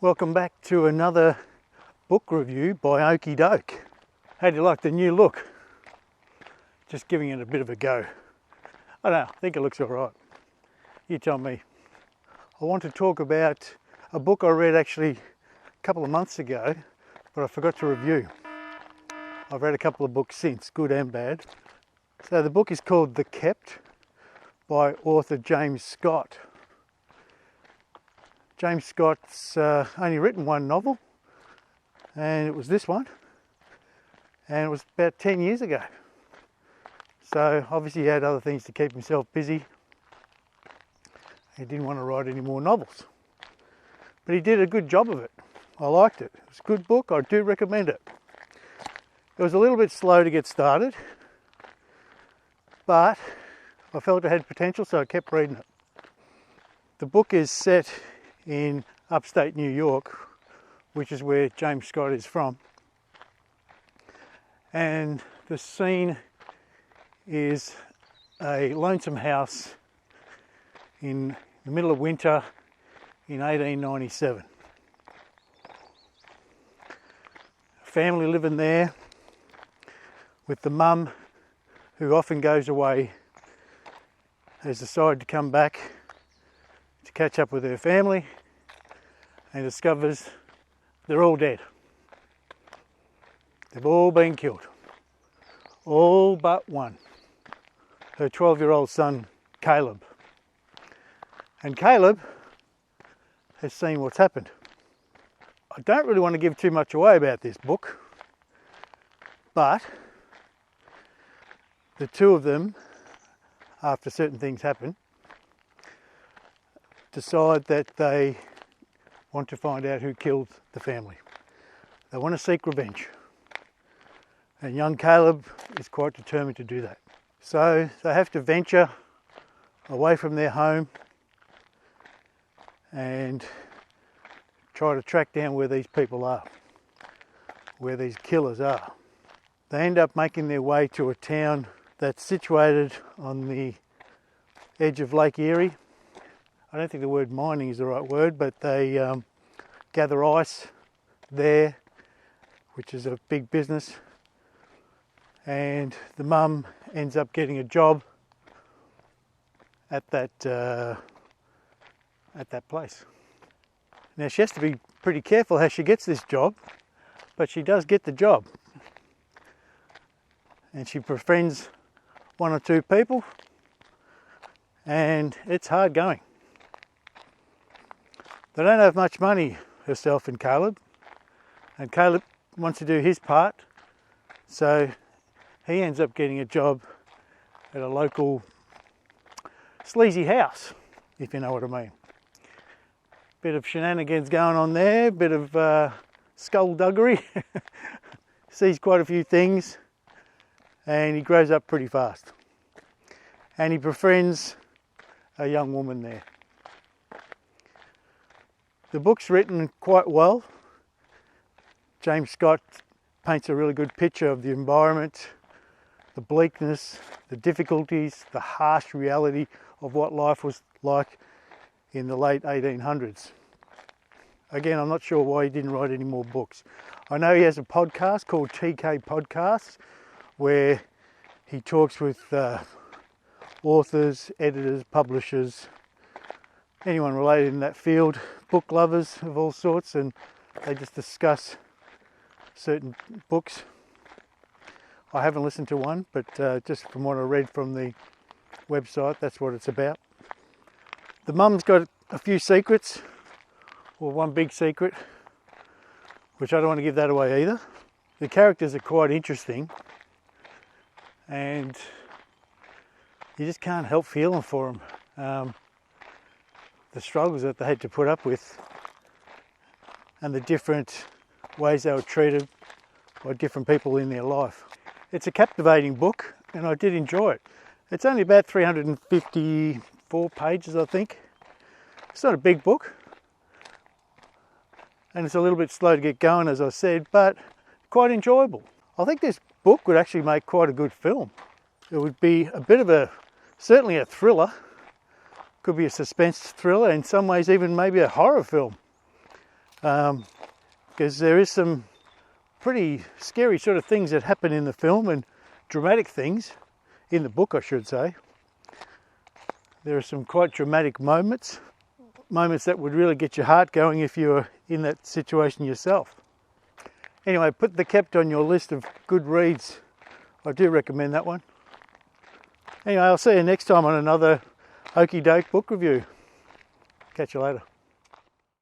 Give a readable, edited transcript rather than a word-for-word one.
Welcome back to another book review by Okidoke. How do you like the new look? Just giving it a bit of a go. I don't know, I think it looks alright. You tell me. I want to talk about a book I read actually a couple of months ago, but I forgot to review. I've read a couple of books since, good and bad. So the book is called The Kept by author James Scott. James Scott's only written one novel, and it was this one, and it was about 10 years ago. So obviously he had other things to keep himself busy. He didn't want to write any more novels, but he did a good job of it. I liked it. It's a good book. I do recommend it. It was a little bit slow to get started, but I felt it had potential, so I kept reading it. The book is set in upstate New York, which is where James Scott is from. And the scene is a lonesome house in the middle of winter in 1897. A family living there with the mum, who often goes away, has decided to come back to catch up with her family and discovers they're all dead. They've all been killed. All but one. Her 12-year-old son, Caleb. And Caleb has seen what's happened. I don't really want to give too much away about this book, but the two of them, after certain things happen, decide that they want to find out who killed the family. They want to seek revenge. And young Caleb is quite determined to do that. So they have to venture away from their home and try to track down where these people are, where these killers are. They end up making their way to a town that's situated on the edge of Lake Erie. I don't think the word mining is the right word, but they gather ice there, which is a big business. And the mum ends up getting a job at that place. Now she has to be pretty careful how she gets this job, but she does get the job. And she befriends one or two people, and it's hard going. They don't have much money, herself and Caleb wants to do his part, so he ends up getting a job at a local sleazy house, if you know what I mean. Bit of shenanigans going on there, bit of skullduggery. Sees quite a few things, and he grows up pretty fast. And he befriends a young woman there. The book's written quite well. James Scott paints a really good picture of the environment, the bleakness, the difficulties, the harsh reality of what life was like in the late 1800s. Again, I'm not sure why he didn't write any more books. I know he has a podcast called TK Podcasts, where he talks with authors, editors, publishers, anyone related in that field, book lovers of all sorts, and they just discuss certain books. I haven't listened to one, but just from what I read from the website, that's what it's about. The mum's got a few secrets, or one big secret, which I don't want to give that away either. The characters are quite interesting, and you just can't help feeling for them. The struggles that they had to put up with, and the different ways they were treated by different people in their life. It's a captivating book, and I did enjoy it. It's only about 354 pages, I think. It's not a big book, and it's a little bit slow to get going, as I said, but quite enjoyable. I think this book would actually make quite a good film. It would be a bit of certainly a thriller. Could be a suspense thriller, in some ways even maybe a horror film. because there is some pretty scary sort of things that happen in the film, and dramatic things in the book, I should say. There are some quite dramatic moments that would really get your heart going if you were in that situation yourself. Anyway, put The Kept on your list of good reads. I do recommend that one. Anyway, I'll see you next time on another Okidoke book review. Catch you later.